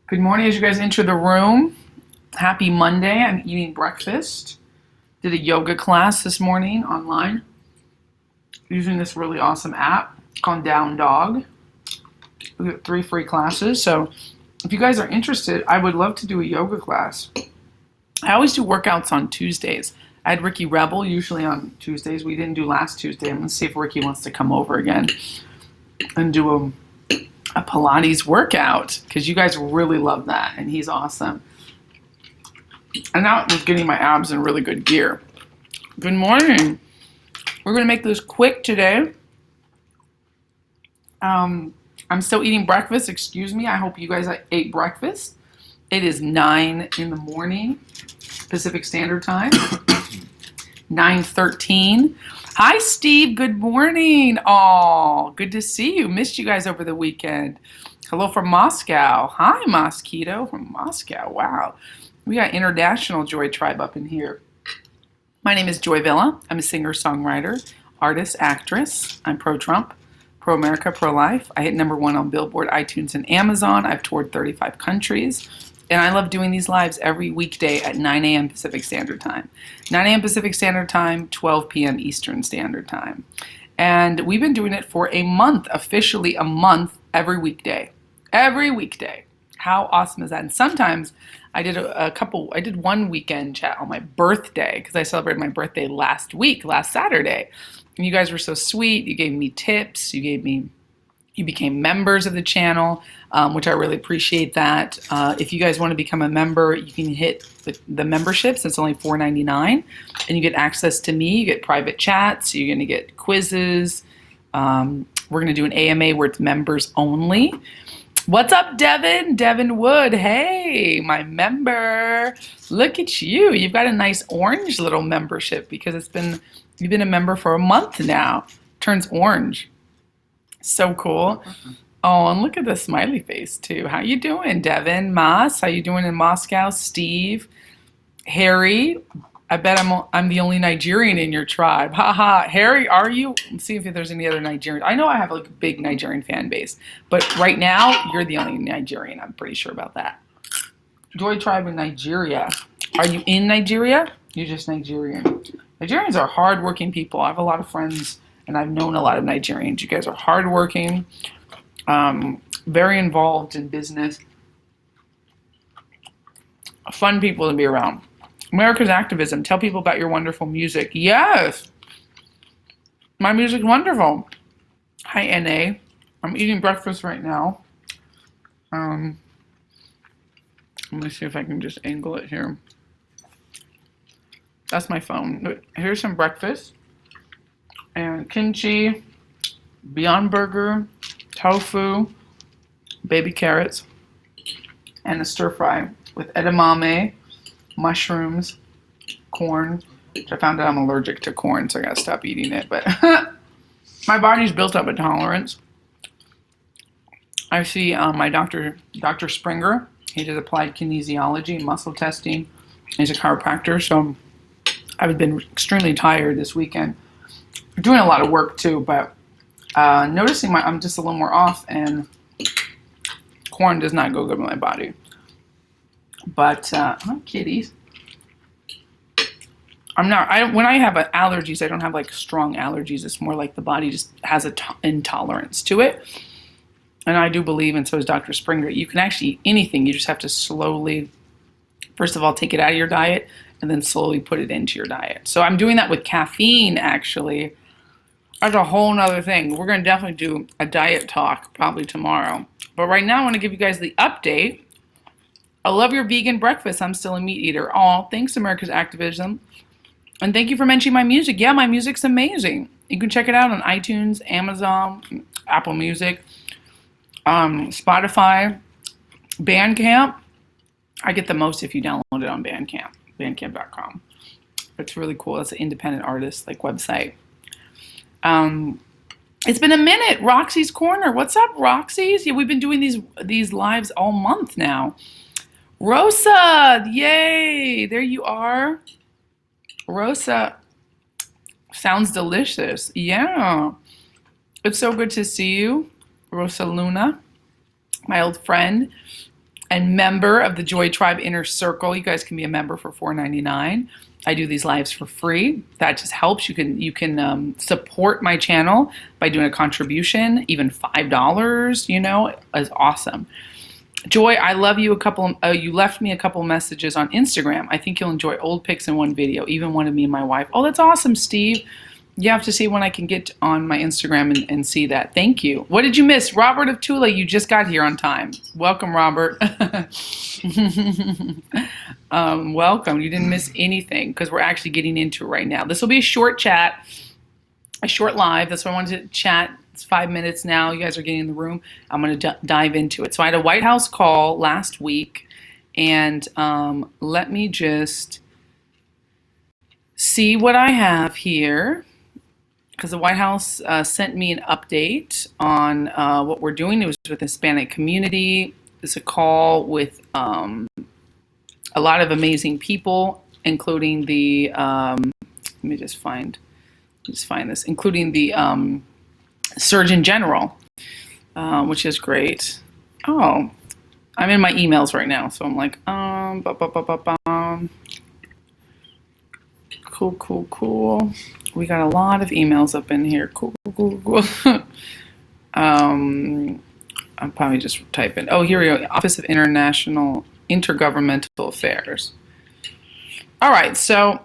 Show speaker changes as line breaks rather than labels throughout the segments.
Good morning as you guys enter the room. Happy Monday. I'm eating breakfast. Did a yoga class this morning online using this really awesome app called Down Dog. We got 3 free classes. So if you guys are interested, I would love to do a yoga class. I always do workouts on Tuesdays. I had Ricky Rebel usually on Tuesdays. We didn't do last Tuesday. I'm going to see if Ricky wants to come over again and do a Pilates workout because you guys really love that and he's awesome. And now I'm getting my abs in really good gear. Good morning. We're going to make this quick today. I'm still eating breakfast. Excuse me. I hope you guys ate breakfast. It is 9 in the morning, Pacific Standard Time. 9:13. Hi, Steve. Good morning. Oh, good to see you. Missed you guys over the weekend. Hello from Moscow. Hi, Mosquito from Moscow. Wow. We got International Joy Tribe up in here. My name is Joyvilla. I'm a singer, songwriter, artist, actress. I'm pro-Trump, pro-America, pro-life. I hit #1 on Billboard, iTunes, and Amazon. I've toured 35 countries. And I love doing these lives every weekday at 9 a.m. Pacific Standard Time. 9 a.m. Pacific Standard Time, 12 p.m. Eastern Standard Time. And we've been doing it for a month, officially a month, every weekday. Every weekday. How awesome is that? And sometimes I did I did one weekend chat on my birthday because I celebrated my birthday last Saturday. And you guys were so sweet. You gave me tips. You became members of the channel, which I really appreciate that. If you guys want to become a member, you can hit the memberships. It's only $4.99, and you get access to me. You get private chats. You're going to get quizzes. We're going to do an AMA where it's members only. What's up, Devin? Devin Wood. Hey, my member. Look at you. You've got a nice orange little membership because you've been a member for a month now. Turns orange. So cool. Oh, and look at the smiley face too. How you doing, Devin? Mas, how you doing in Moscow? Steve, Harry. I bet I'm the only Nigerian in your tribe. Haha. Harry, are you? Let's see if there's any other Nigerians. I know I have like a big Nigerian fan base, but right now you're the only Nigerian. I'm pretty sure about that. Joy Tribe in Nigeria. Are you in Nigeria? You're just Nigerian. Nigerians are hardworking people. I have a lot of friends. And I've known a lot of Nigerians. You guys are hardworking, very involved in business, fun people to be around. America's activism. Tell people about your wonderful music. Yes, my music's wonderful. Hi, NA. I'm eating breakfast right now. Let me see if I can just angle it here. That's my phone. Here's some breakfast. And kimchi, Beyond Burger, tofu, baby carrots, and a stir fry with edamame, mushrooms, corn, which I found out I'm allergic to corn, so I gotta stop eating it. But my body's built up a tolerance. I see my Dr. Springer. He does applied kinesiology, muscle testing. He's a chiropractor, so I've been extremely tired this weekend. Doing a lot of work too, but noticing I'm just a little more off, and corn does not go good with my body. But hi, kitties. When I have allergies, I don't have like strong allergies. It's more like the body just has intolerance to it. And I do believe, and so does Dr. Springer, you can actually eat anything. You just have to slowly, first of all, take it out of your diet and then slowly put it into your diet. So I'm doing that with caffeine, actually. That's a whole nother thing. We're going to definitely do a diet talk probably tomorrow. But right now I want to give you guys the update. I love your vegan breakfast. I'm still a meat eater. Oh, thanks, America's Activism. And thank you for mentioning my music. Yeah, my music's amazing. You can check it out on iTunes, Amazon, Apple Music, Spotify, Bandcamp. I get the most if you download it on Bandcamp, bandcamp.com. It's really cool. It's an independent artist like website. It's been a minute. Roxy's Corner. What's up, Roxy's? Yeah, we've been doing these lives all month now. Rosa, yay! There you are. Rosa sounds delicious. Yeah. It's so good to see you, Rosa Luna, my old friend. and member of the Joy Tribe Inner Circle. You guys can be a member for $4.99. I do these lives for free. That just helps. You can support my channel by doing a contribution, even $5. Is awesome. Joy, I love you. You left me a couple messages on Instagram. I think you'll enjoy old pics in one video, even one of me and my wife. Oh, that's awesome, Steve. You have to see when I can get on my Instagram and see that. Thank you. What did you miss? Robert of Tula, you just got here on time. Welcome, Robert. Welcome. You didn't miss anything because we're actually getting into it right now. This will be a short chat, a short live. That's why I wanted to chat. It's 5 minutes now. You guys are getting in the room. I'm going to dive into it. So I had a WhiteHouse call last week, and let me just see what I have here, because the WhiteHouse sent me an update on what we're doing. It was with the Hispanic community. It's a call with a lot of amazing people, including the let me just find this, including the Surgeon General, which is great. Oh, I'm in my emails right now, so I'm like, cool. We got a lot of emails up in here. Cool. I'm probably just typing. Oh, here we go. Office of Intergovernmental Affairs. All right, so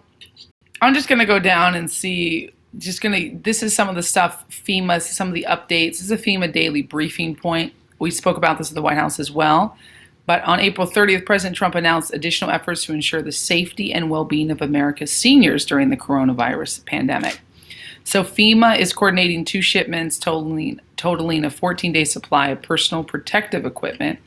I'm just gonna go down and see. This is some of the stuff, FEMA, some of the updates. This is a FEMA daily briefing point. We spoke about this at the WhiteHouse as well. But on April 30th, President Trump announced additional efforts to ensure the safety and well-being of America's seniors during the coronavirus pandemic. So FEMA is coordinating 2 shipments totaling a 14-day supply of personal protective equipment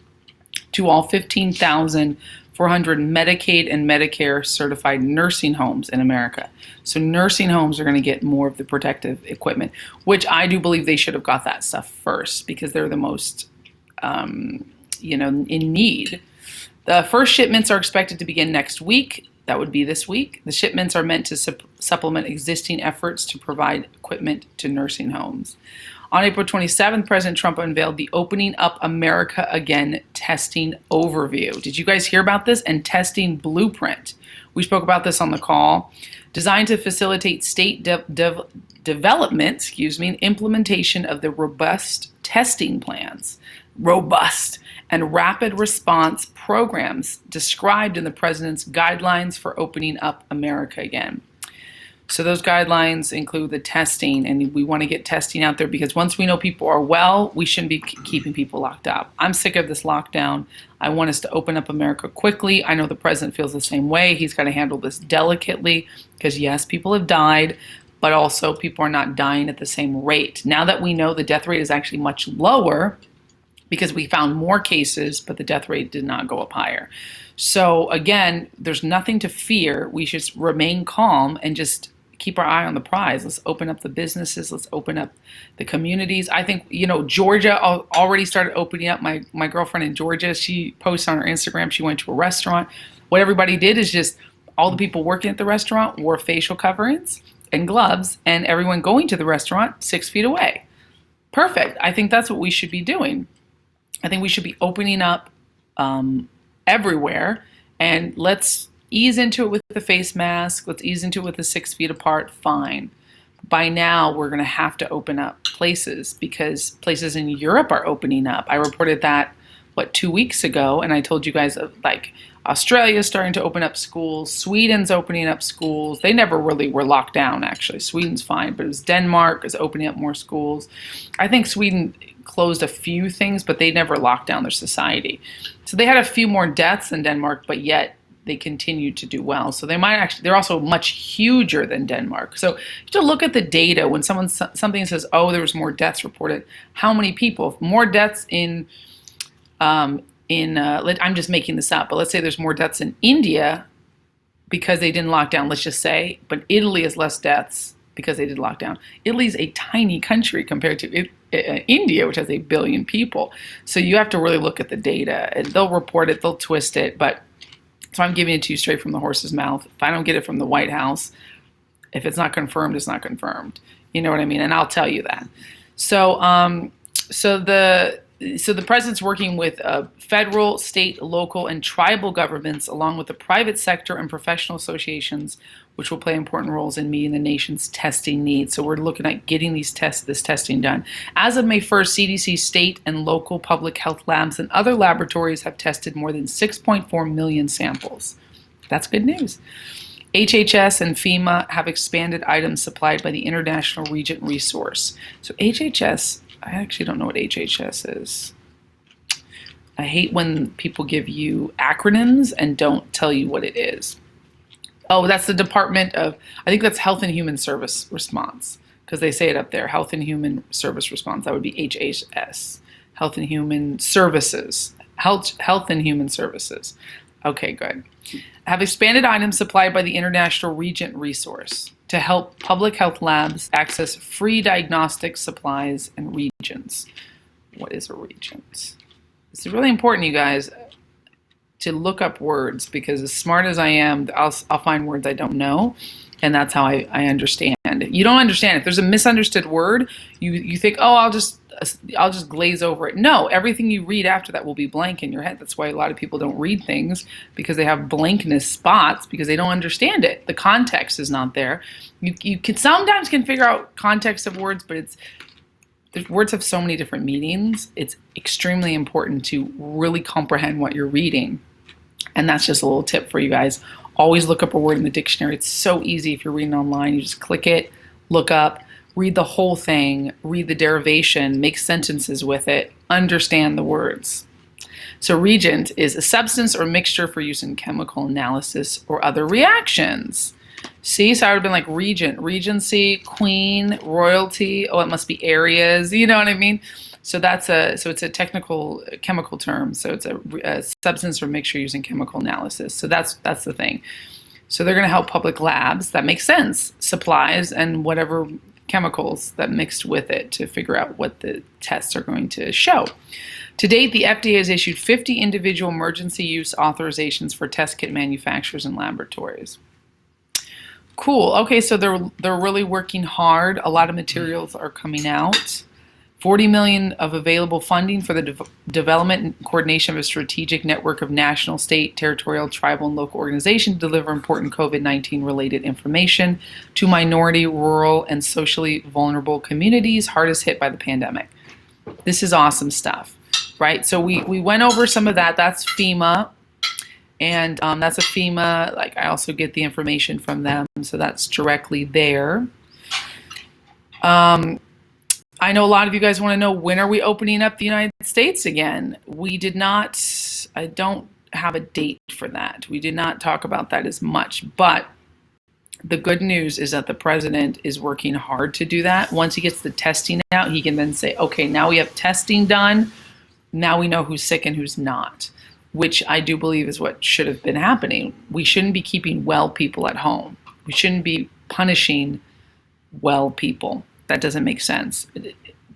to all 15,400 Medicaid and Medicare certified nursing homes in America. So nursing homes are going to get more of the protective equipment, which I do believe they should have got that stuff first because they're the most, in need. The first shipments are expected to begin next week. That would be this week. The shipments are meant to supplement existing efforts to provide equipment to nursing homes. On April 27th, President Trump unveiled the Opening Up America Again testing overview. Did you guys hear about this? And testing blueprint. We spoke about this on the call. Designed to facilitate state development, and implementation of the robust testing plans. Robust and rapid response programs described in the president's guidelines for opening up America again. So those guidelines include the testing, and we want to get testing out there because once we know people are well, we shouldn't be keeping people locked up. I'm sick of this lockdown. I want us to open up America quickly. I know the president feels the same way. He's got to handle this delicately because yes, people have died, but also people are not dying at the same rate. Now that we know the death rate is actually much lower, because we found more cases, but the death rate did not go up higher. So again, there's nothing to fear. We should remain calm and just keep our eye on the prize. Let's open up the businesses. Let's open up the communities. I think, Georgia already started opening up. My girlfriend in Georgia, she posted on her Instagram, she went to a restaurant. What everybody did is just all the people working at the restaurant wore facial coverings and gloves, and everyone going to the restaurant 6 feet away. Perfect. I think that's what we should be doing. I think we should be opening up everywhere, and let's ease into it with the face mask. Let's ease into it with the 6 feet apart. Fine. By now, we're going to have to open up places because places in Europe are opening up. I reported that, 2 weeks ago, and I told you guys like Australia's starting to open up schools. Sweden's opening up schools. They never really were locked down, actually. Sweden's fine, but it was Denmark is opening up more schools. I think Sweden closed a few things, but they never locked down their society. So they had a few more deaths than Denmark, but yet they continued to do well. So they're also much huger than Denmark. So you have to look at the data when something says, oh, there was more deaths reported. How many people? More deaths I'm just making this up, but let's say there's more deaths in India because they didn't lock down, let's just say, but Italy has less deaths because they did lock down. Italy's a tiny country compared to India, which has 1 billion people. So you have to really look at the data, and they'll report it, they'll twist it, but so I'm giving it to you straight from the horse's mouth. If I don't get it from the WhiteHouse, if it's not confirmed, it's not confirmed. You know what I mean? And I'll tell you that. So, So the president's working with federal, state, local, and tribal governments, along with the private sector and professional associations, which will play important roles in meeting the nation's testing needs. So we're looking at getting this testing done. As of May 1st, CDC, state, and local public health labs and other laboratories have tested more than 6.4 million samples. That's good news. HHS and FEMA have expanded items supplied by the International Regent Resource. So HHS, I actually don't know what HHS is. I hate when people give you acronyms and don't tell you what it is. Oh, that's the Department of, I think that's Health and Human Service Response, because they say it up there, Health and Human Service Response. That would be HHS, Health and Human Services, Health and Human Services. Okay, good. Have expanded items supplied by the International Regent Resource to help public health labs access free diagnostic supplies and regions. What is a regent? It's really important, you guys, to look up words, because as smart as I am, I'll find words I don't know, and that's how I understand it. You don't understand it. There's a misunderstood word, you think, oh, I'll just glaze over it. No, everything you read after that will be blank in your head. That's why a lot of people don't read things, because they have blankness spots because they don't understand it. The context is not there. You can sometimes figure out context of words, but the words have so many different meanings. It's extremely important to really comprehend what you're reading. And that's just a little tip for you guys. Always look up a word in the dictionary. It's so easy if you're reading online. You just click it, look up, read the whole thing, read the derivation, make sentences with it, understand the words. So regent is a substance or mixture for use in chemical analysis or other reactions. See, so I would have been like regent, regency, queen, royalty. Oh, it must be areas. You know what I mean? So it's a technical chemical term. So it's a substance or mixture using chemical analysis. So that's the thing. So they're going to help public labs. That makes sense. Supplies and whatever chemicals that mixed with it to figure out what the tests are going to show. To date, the FDA has issued 50 individual emergency use authorizations for test kit manufacturers and laboratories. Cool. Okay, so they're really working hard. A lot of materials are coming out. 40 million of available funding for the development and coordination of a strategic network of national, state, territorial, tribal, and local organizations to deliver important COVID-19 related information to minority, rural, and socially vulnerable communities hardest hit by the pandemic. This is awesome stuff, right? So we went over some of that. That's FEMA. And that's a FEMA, like I also get the information from them, so that's directly there. I know a lot of you guys want to know, when are we opening up the United States again? We did not, I don't have a date for that. We did not talk about that as much, but the good news is that the president is working hard to do that. Once he gets the testing out, he can then say, okay, now we have testing done. Now we know who's sick and who's not, which I do believe is what should have been happening. We shouldn't be keeping well people at home. We shouldn't be punishing well people. That doesn't make sense.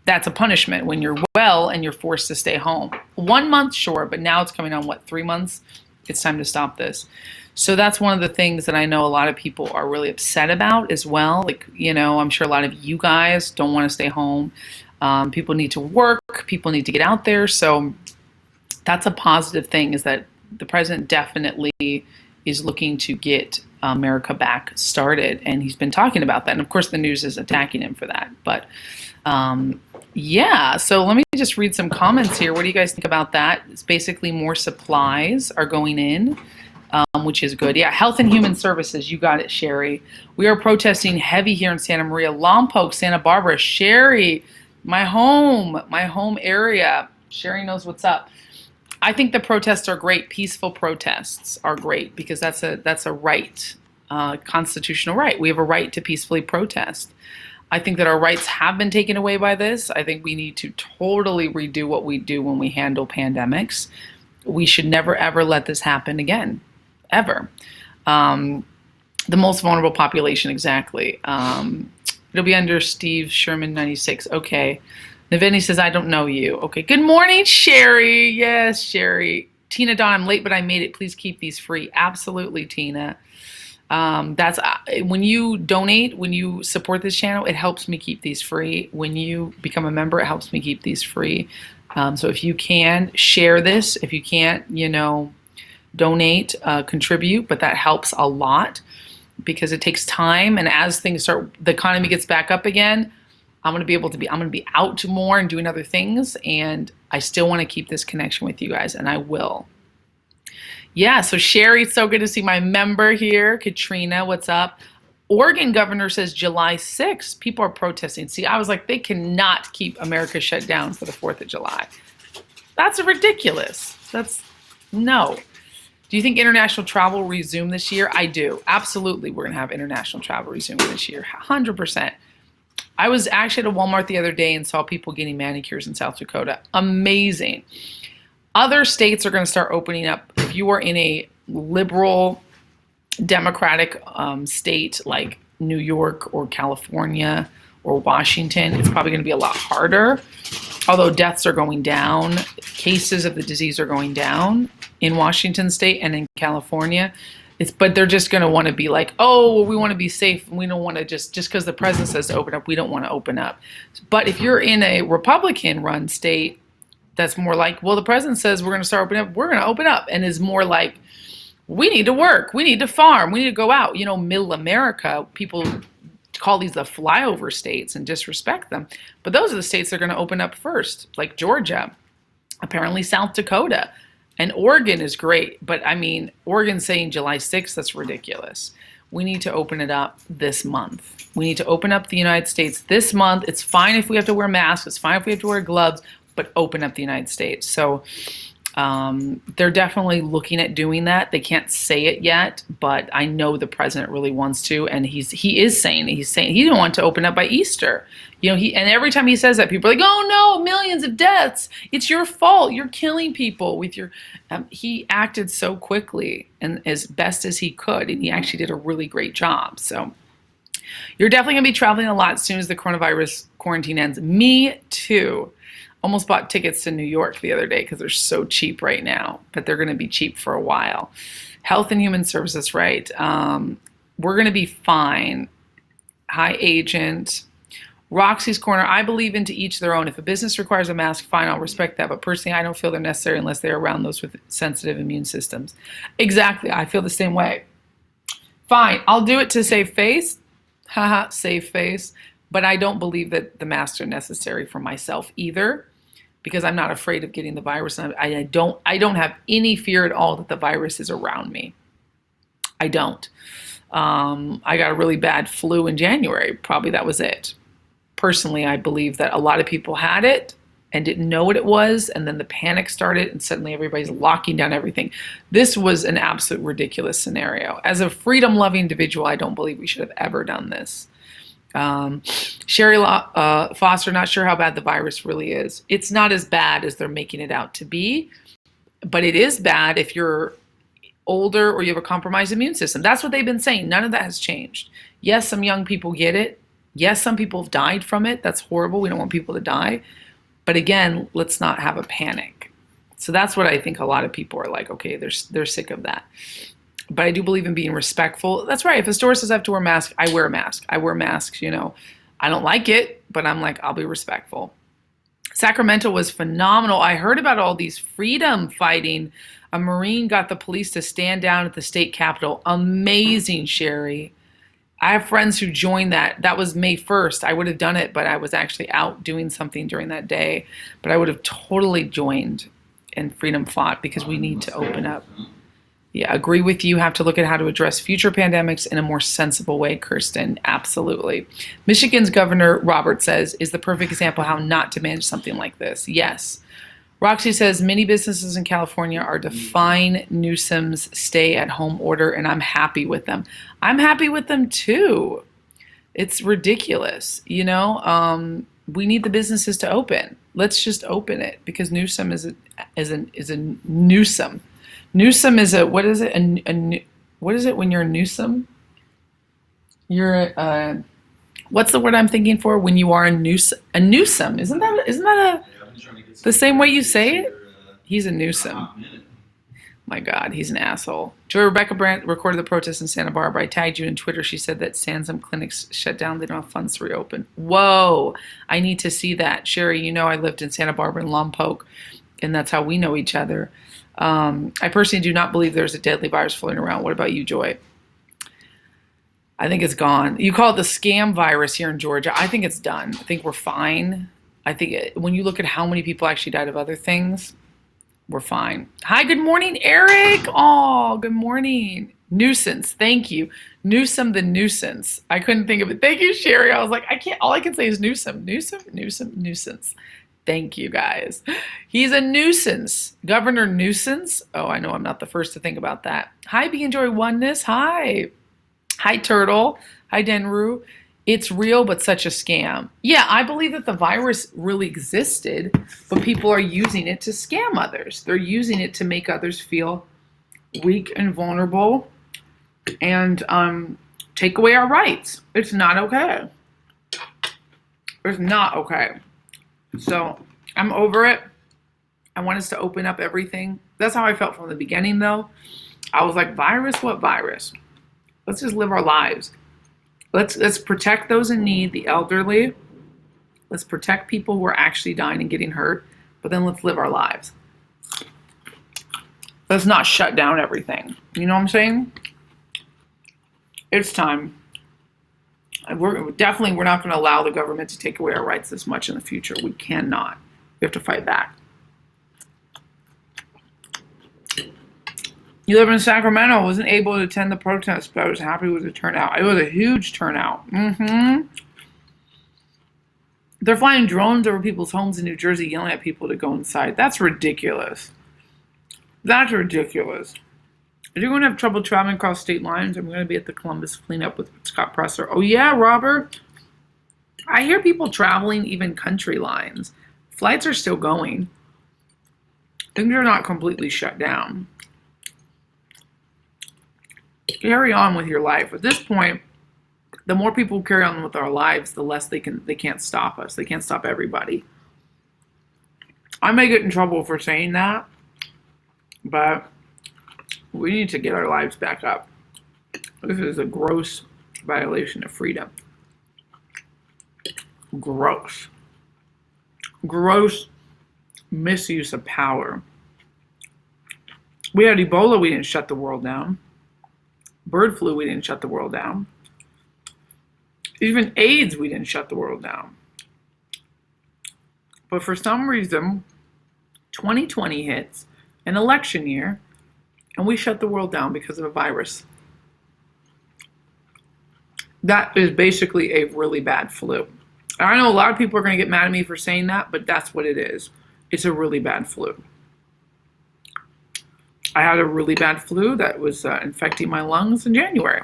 That's a punishment when you're well and you're forced to stay home. 1 month, sure, but now it's coming on, 3 months? It's time to stop this. So that's one of the things that I know a lot of people are really upset about as well. Like, I'm sure a lot of you guys don't want to stay home. People need to work. People need to get out there. So that's a positive thing, is that the president definitely is looking to get America back started, and he's been talking about that. And of course, the news is attacking him for that. But yeah, so let me just read some comments here. What do you guys think about that? It's basically more supplies are going in, which is good. Yeah, Health and Human Services. You got it, Sherry. We are protesting heavy here in Santa Maria, Lompoc, Santa Barbara. Sherry, my home area. Sherry knows what's up. I think the protests are great. Peaceful protests are great, because that's a right, constitutional right. We have a right to peacefully protest. I think that our rights have been taken away by this. I think we need to totally redo what we do when we handle pandemics. We should never, ever let this happen again, ever. The most vulnerable population, exactly. It'll be under Steve Sherman 96. Okay. Naveni says, I don't know you. Okay. Good morning, Sherry. Yes, Sherry. Tina Dawn, I'm late, but I made it. Please keep these free. Absolutely, Tina. That's when you donate, when you support this channel, it helps me keep these free. When you become a member, it helps me keep these free. So if you can share this, if you can't, donate, contribute, but that helps a lot because it takes time. And as things start, the economy gets back up again, I'm going to be out more and doing other things. And I still want to keep this connection with you guys, and I will. Yeah, so Sherry, it's so good to see my member here. Katrina, what's up? Oregon governor says July 6th. People are protesting. See, I was like, they cannot keep America shut down for the 4th of July. That's ridiculous. No. Do you think international travel will resume this year? I do. Absolutely, we're going to have international travel resume this year. 100%. I was actually at a Walmart the other day and saw people getting manicures in South Dakota. Amazing. Other states are going to start opening up. If you are in a liberal Democratic state like New York or California or Washington, it's probably going to be a lot harder. Although deaths are going down, cases of the disease are going down in Washington state and in California. But they're just going to want to be like, oh, well, we want to be safe. And we don't want to just because the president says to open up, we don't want to open up. But if you're in a Republican-run state, that's more like, well, the president says we're going to start opening up, we're going to open up, and is more like, we need to work, we need to farm, we need to go out. Middle America, people call these the flyover states and disrespect them. But those are the states that are going to open up first, like Georgia, apparently South Dakota. And Oregon is great, but Oregon saying July 6th, that's ridiculous. We need to open it up this month. We need to open up the United States this month. It's fine if we have to wear masks. It's fine if we have to wear gloves, but open up the United States. So they're definitely looking at doing that. They can't say it yet, but I know the president really wants to, and he is saying he didn't want to open up by Easter. And every time he says that, people are like, "Oh no, millions of deaths! It's your fault. You're killing people with your." He acted so quickly and as best as he could, and he actually did a really great job. So you're definitely gonna be traveling a lot as soon as the coronavirus quarantine ends. Me too. Almost bought tickets to New York the other day because they're so cheap right now, but they're going to be cheap for a while. Health and Human Services, right? We're going to be fine. Hi, agent. Roxy's Corner. I believe in to each their own. If a business requires a mask, fine, I'll respect that. But personally, I don't feel they're necessary unless they're around those with sensitive immune systems. Exactly. I feel the same way. Fine. I'll do it to save face. Haha, save face. But I don't believe that the masks are necessary for myself either, because I'm not afraid of getting the virus. I don't have any fear at all that the virus is around me. I don't. I got a really bad flu in January. Probably that was it. Personally, I believe that a lot of people had it and didn't know what it was, and then the panic started, and suddenly everybody's locking down everything. This was an absolute ridiculous scenario. As a freedom-loving individual, I don't believe we should have ever done this. Sherry Foster, not sure how bad the virus really is. It's not as bad as they're making it out to be, but it is bad if you're older or you have a compromised immune system. That's what they've been saying. None of that has changed. Yes, some young people get it. Yes, some people have died from it. That's horrible. We don't want people to die. But again, let's not have a panic. So that's what I think a lot of people are like, okay, they're sick of that. But I do believe in being respectful. That's right. If a store says I have to wear a mask, I wear a mask. I wear masks, I don't like it, but I'm like, I'll be respectful. Sacramento was phenomenal. I heard about all these freedom fighting. A Marine got the police to stand down at the state capitol. Amazing, Sherry. I have friends who joined that. That was May 1st. I would have done it, but I was actually out doing something during that day. But I would have totally joined and freedom fought because we need to open up. Yeah, agree with you. Have to look at how to address future pandemics in a more sensible way, Kirsten. Absolutely. Michigan's Governor Robert says is the perfect example how not to manage something like this. Yes. Roxy says many businesses in California are defying Newsom's stay-at-home order, and I'm happy with them. I'm happy with them too. It's ridiculous, we need the businesses to open. Let's just open it because Newsom is a Newsom. Newsom is what is it? What is it when you're a Newsom? You're what's the word I'm thinking for when you are a Newsom? Isn't that the same way you say it? He's a Newsom. My God, he's an asshole. Joy Rebecca Brandt recorded the protest in Santa Barbara. I tagged you in Twitter. She said that Sansom clinics shut down. They don't have funds to reopen. Whoa, I need to see that. Sherry, you know I lived in Santa Barbara and Lompoc, and that's how we know each other. I personally do not believe there's a deadly virus floating around. What about you, Joy? I think it's gone. You call it the scam virus here in Georgia. I think it's done. I think we're fine. I think when you look at how many people actually died of other things, we're fine. Hi, good morning, Eric. Oh, good morning. Nuisance. Thank you. Newsom the nuisance. I couldn't think of it. Thank you, Sherry. I was like, I can't, all I can say is Newsom. Newsom, Newsom, nuisance. Thank you, guys. He's a nuisance. Governor Nuisance. Oh, I know I'm not the first to think about that. Hi, Be Enjoy Oneness. Hi. Hi, Turtle. Hi, Denru. It's real, but such a scam. Yeah, I believe that the virus really existed, but people are using it to scam others. They're using it to make others feel weak and vulnerable and take away our rights. It's not okay. It's not okay. So I'm over it. I want us to open up everything. That's how I felt from the beginning, though. I was like, virus? What virus? Let's just live our lives. Let's protect those in need, the elderly. Let's protect people who are actually dying and getting hurt. But then let's live our lives. Let's not shut down everything. You know what I'm saying? It's time. We're not going to allow the government to take away our rights this much in the future. We cannot. We have to fight back. You live in Sacramento. I wasn't able to attend the protest, but I was happy with the turnout. It was a huge turnout. They're flying drones over people's homes in New Jersey, yelling at people to go inside. That's ridiculous. That's ridiculous. If you're going to have trouble traveling across state lines, I'm going to be at the Columbus cleanup with Scott Presser. Oh, yeah, Robert. I hear people traveling even country lines. Flights are still going. Things are not completely shut down. Carry on with your life. At this point, the more people carry on with our lives, the less they can't stop us. They can't stop everybody. I may get in trouble for saying that, but we need to get our lives back up. This is a gross violation of freedom. Gross. Gross misuse of power. We had Ebola, we didn't shut the world down. Bird flu, we didn't shut the world down. Even AIDS, we didn't shut the world down. But for some reason, 2020 hits, an election year, and we shut the world down because of a virus. That is basically a really bad flu. I know a lot of people are going to get mad at me for saying that, but that's what it is. It's a really bad flu. I had a really bad flu that was infecting my lungs in January.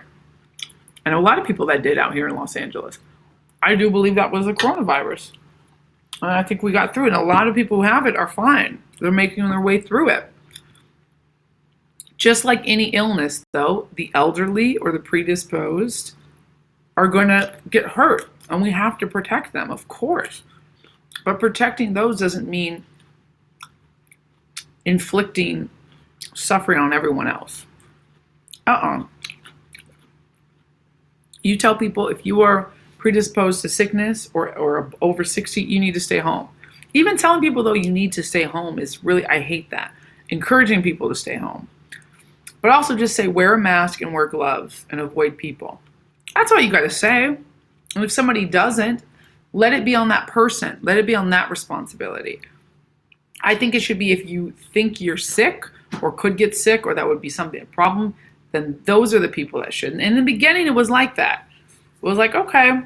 And a lot of people that did out here in Los Angeles. I do believe that was the coronavirus. And I think we got through it. And a lot of people who have it are fine. They're making their way through it. Just like any illness, though, the elderly or the predisposed are going to get hurt. And we have to protect them, of course. But protecting those doesn't mean inflicting suffering on everyone else. You tell people if you are predisposed to sickness or over 60, you need to stay home. Even telling people, though, you need to stay home is really, I hate that. Encouraging people to stay home. But also just say wear a mask and wear gloves and avoid people. That's all you got to say. And if somebody doesn't, let it be on that person. Let it be on that responsibility. I think it should be if you think you're sick or could get sick or that would be something, a problem, then those are the people that shouldn't. In the beginning, it was like that. It was like, okay,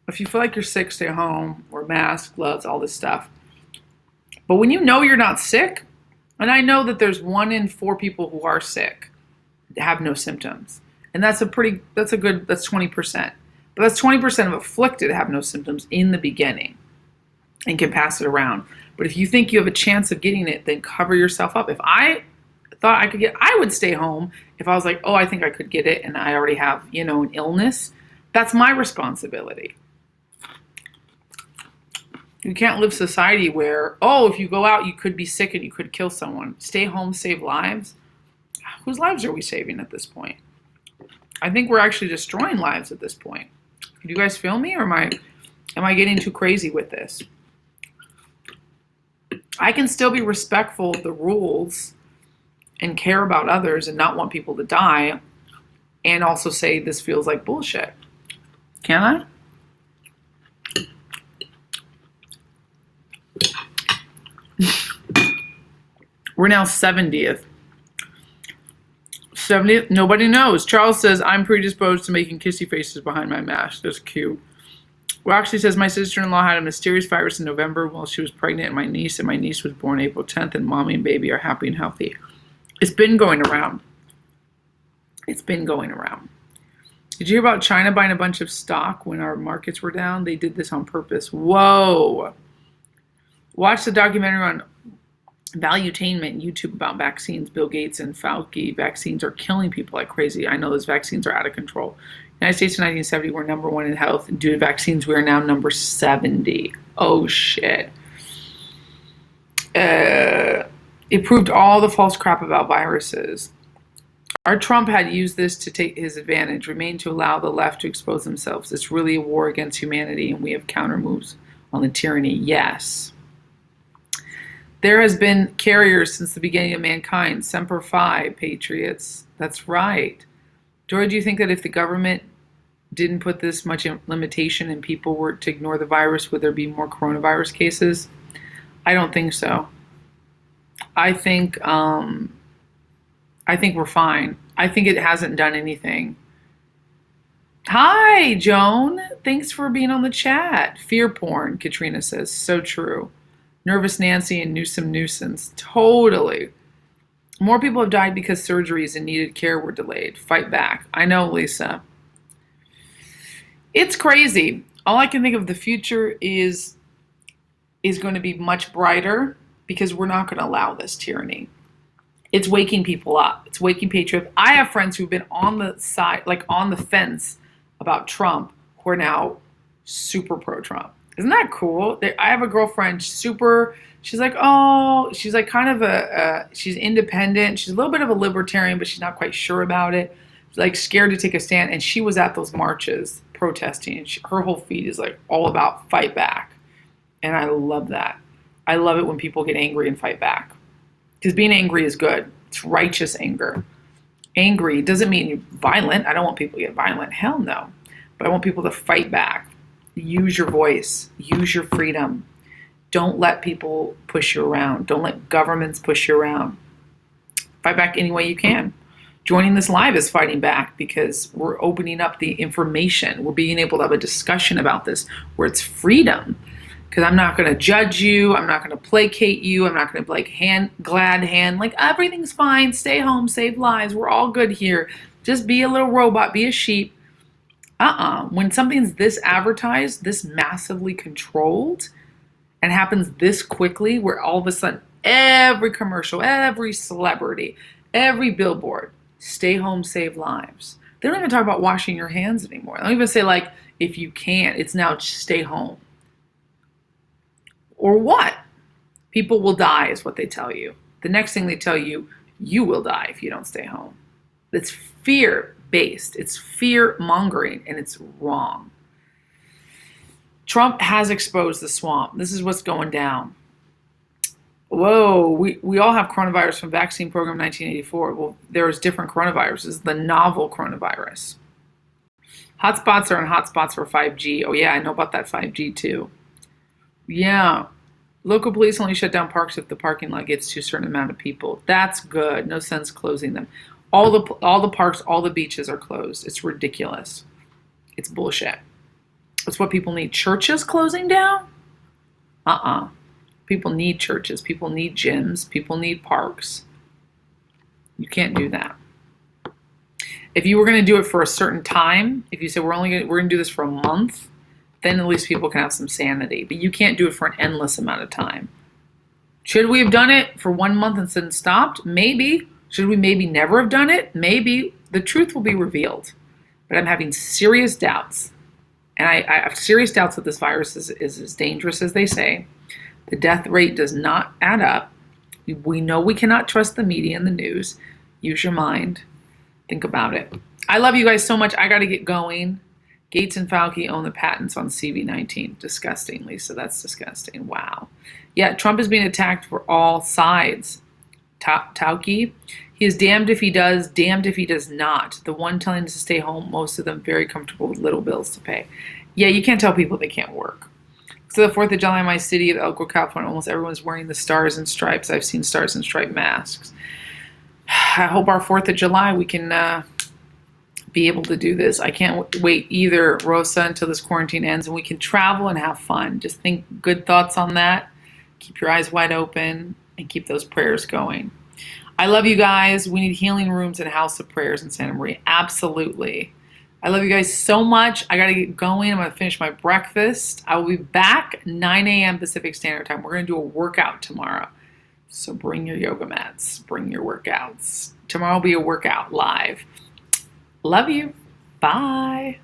if you feel like you're sick, stay home, wear masks, gloves, all this stuff. But when you know you're not sick, and I know that there's 1 in 4 people who are sick, have no symptoms. And that's 20%. But that's 20% of afflicted have no symptoms in the beginning and can pass it around. But if you think you have a chance of getting it, then cover yourself up. If I thought I could get, I would stay home. If I was like, oh, I think I could get it and I already have, an illness, that's my responsibility. You can't live society where, oh, if you go out, you could be sick and you could kill someone. Stay home, save lives. Whose lives are we saving at this point? I think we're actually destroying lives at this point. Do you guys feel me, or am I getting too crazy with this? I can still be respectful of the rules and care about others and not want people to die, and also say this feels like bullshit. Can I? We're now 70th. 70th? Nobody knows. Charles says, I'm predisposed to making kissy faces behind my mask. That's cute. Roxy says, my sister-in-law had a mysterious virus in November while she was pregnant, and my niece was born April 10th, and mommy and baby are happy and healthy. It's been going around. It's been going around. Did you hear about China buying a bunch of stock when our markets were down? They did this on purpose. Whoa. Watch the documentary on Valuetainment YouTube about vaccines. Bill Gates and Fauci. Vaccines are killing people like crazy. I know those vaccines are out of control. United States in 1970 were number one in health. Due to vaccines, we are now number 70. Oh, shit. It proved all the false crap about viruses. Our Trump had used this to take his advantage, remain to allow the left to expose themselves. It's really a war against humanity, and we have counter moves on the tyranny. Yes. There has been carriers since the beginning of mankind. Semper Fi, patriots. That's right. Joy, do you think that if the government didn't put this much limitation and people were to ignore the virus, would there be more coronavirus cases? I don't think so. I think we're fine. I think it hasn't done anything. Hi, Joan. Thanks for being on the chat. Fear porn, Katrina says. So true. Nervous Nancy and Newsom nuisance. Totally. More people have died because surgeries and needed care were delayed. Fight back. I know, Lisa. It's crazy. All I can think of the future is going to be much brighter because we're not going to allow this tyranny. It's waking people up. It's waking patriots. I have friends who've been on the side, like on the fence about Trump, who are now super pro-Trump. Isn't that cool? I have a girlfriend, she's like, oh, she's like kind of she's independent. She's a little bit of a libertarian, but she's not quite sure about it. She's like scared to take a stand. And she was at those marches protesting. And her whole feed is like all about fight back. And I love that. I love it when people get angry and fight back. Because being angry is good. It's righteous anger. Angry doesn't mean you're violent. I don't want people to get violent. Hell no. But I want people to fight back. Use your voice. Use your freedom. Don't let people push you around. Don't let governments push you around. Fight back any way you can. Joining this live is fighting back because we're opening up the information. We're being able to have a discussion about this where it's freedom. Because I'm not going to judge you. I'm not going to placate you. I'm not going to be like glad hand. Like everything's fine. Stay home. Save lives. We're all good here. Just be a little robot. Be a sheep. When something's this advertised, this massively controlled, and happens this quickly, where all of a sudden every commercial, every celebrity, every billboard, stay home, save lives. They don't even talk about washing your hands anymore. They don't even say like, if you can't, it's now just stay home. Or what? People will die is what they tell you. The next thing they tell you, you will die if you don't stay home. It's fear-based. It's fear-mongering, and it's wrong. Trump has exposed the swamp. This is what's going down. Whoa, we all have coronavirus from vaccine program 1984. Well, there's different coronaviruses. The novel coronavirus. Hotspots are in hotspots for 5G. Oh yeah, I know about that 5G too. Yeah. Local police only shut down parks if the parking lot gets to a certain amount of people. That's good. No sense closing them. All the parks, all the beaches are closed. It's ridiculous. It's bullshit. It's what people need. Churches closing down? People need churches. People need gyms. People need parks. You can't do that. If you were going to do it for a certain time, if you said we're going to do this for a month, then at least people can have some sanity. But you can't do it for an endless amount of time. Should we have done it for 1 month and then stopped? Maybe. Should we maybe never have done it? Maybe. The truth will be revealed. But I'm having serious doubts. And I have serious doubts that this virus is as dangerous as they say. The death rate does not add up. We know we cannot trust the media and the news. Use your mind. Think about it. I love you guys so much. I got to get going. Gates and Fauci own the patents on CV-19. Disgustingly. So that's disgusting. Wow. Yeah, Trump is being attacked for all sides. Tauki, he is damned if he does, damned if he does not. The one telling us to stay home, most of them very comfortable with little bills to pay. Yeah, you can't tell people they can't work. So the 4th of July in my city of Elko, California, almost everyone's wearing the stars and stripes. I've seen stars and stripe masks. I hope our 4th of July we can be able to do this. I can't wait either, Rosa, until this quarantine ends and we can travel and have fun. Just think good thoughts on that. Keep your eyes wide open and keep those prayers going. I love you guys. We need healing rooms and house of prayers in Santa Maria. Absolutely. I love you guys so much. I got to get going. I'm going to finish my breakfast. I will be back 9 a.m. Pacific Standard Time. We're going to do a workout tomorrow. So bring your yoga mats. Bring your workouts. Tomorrow will be a workout live. Love you. Bye.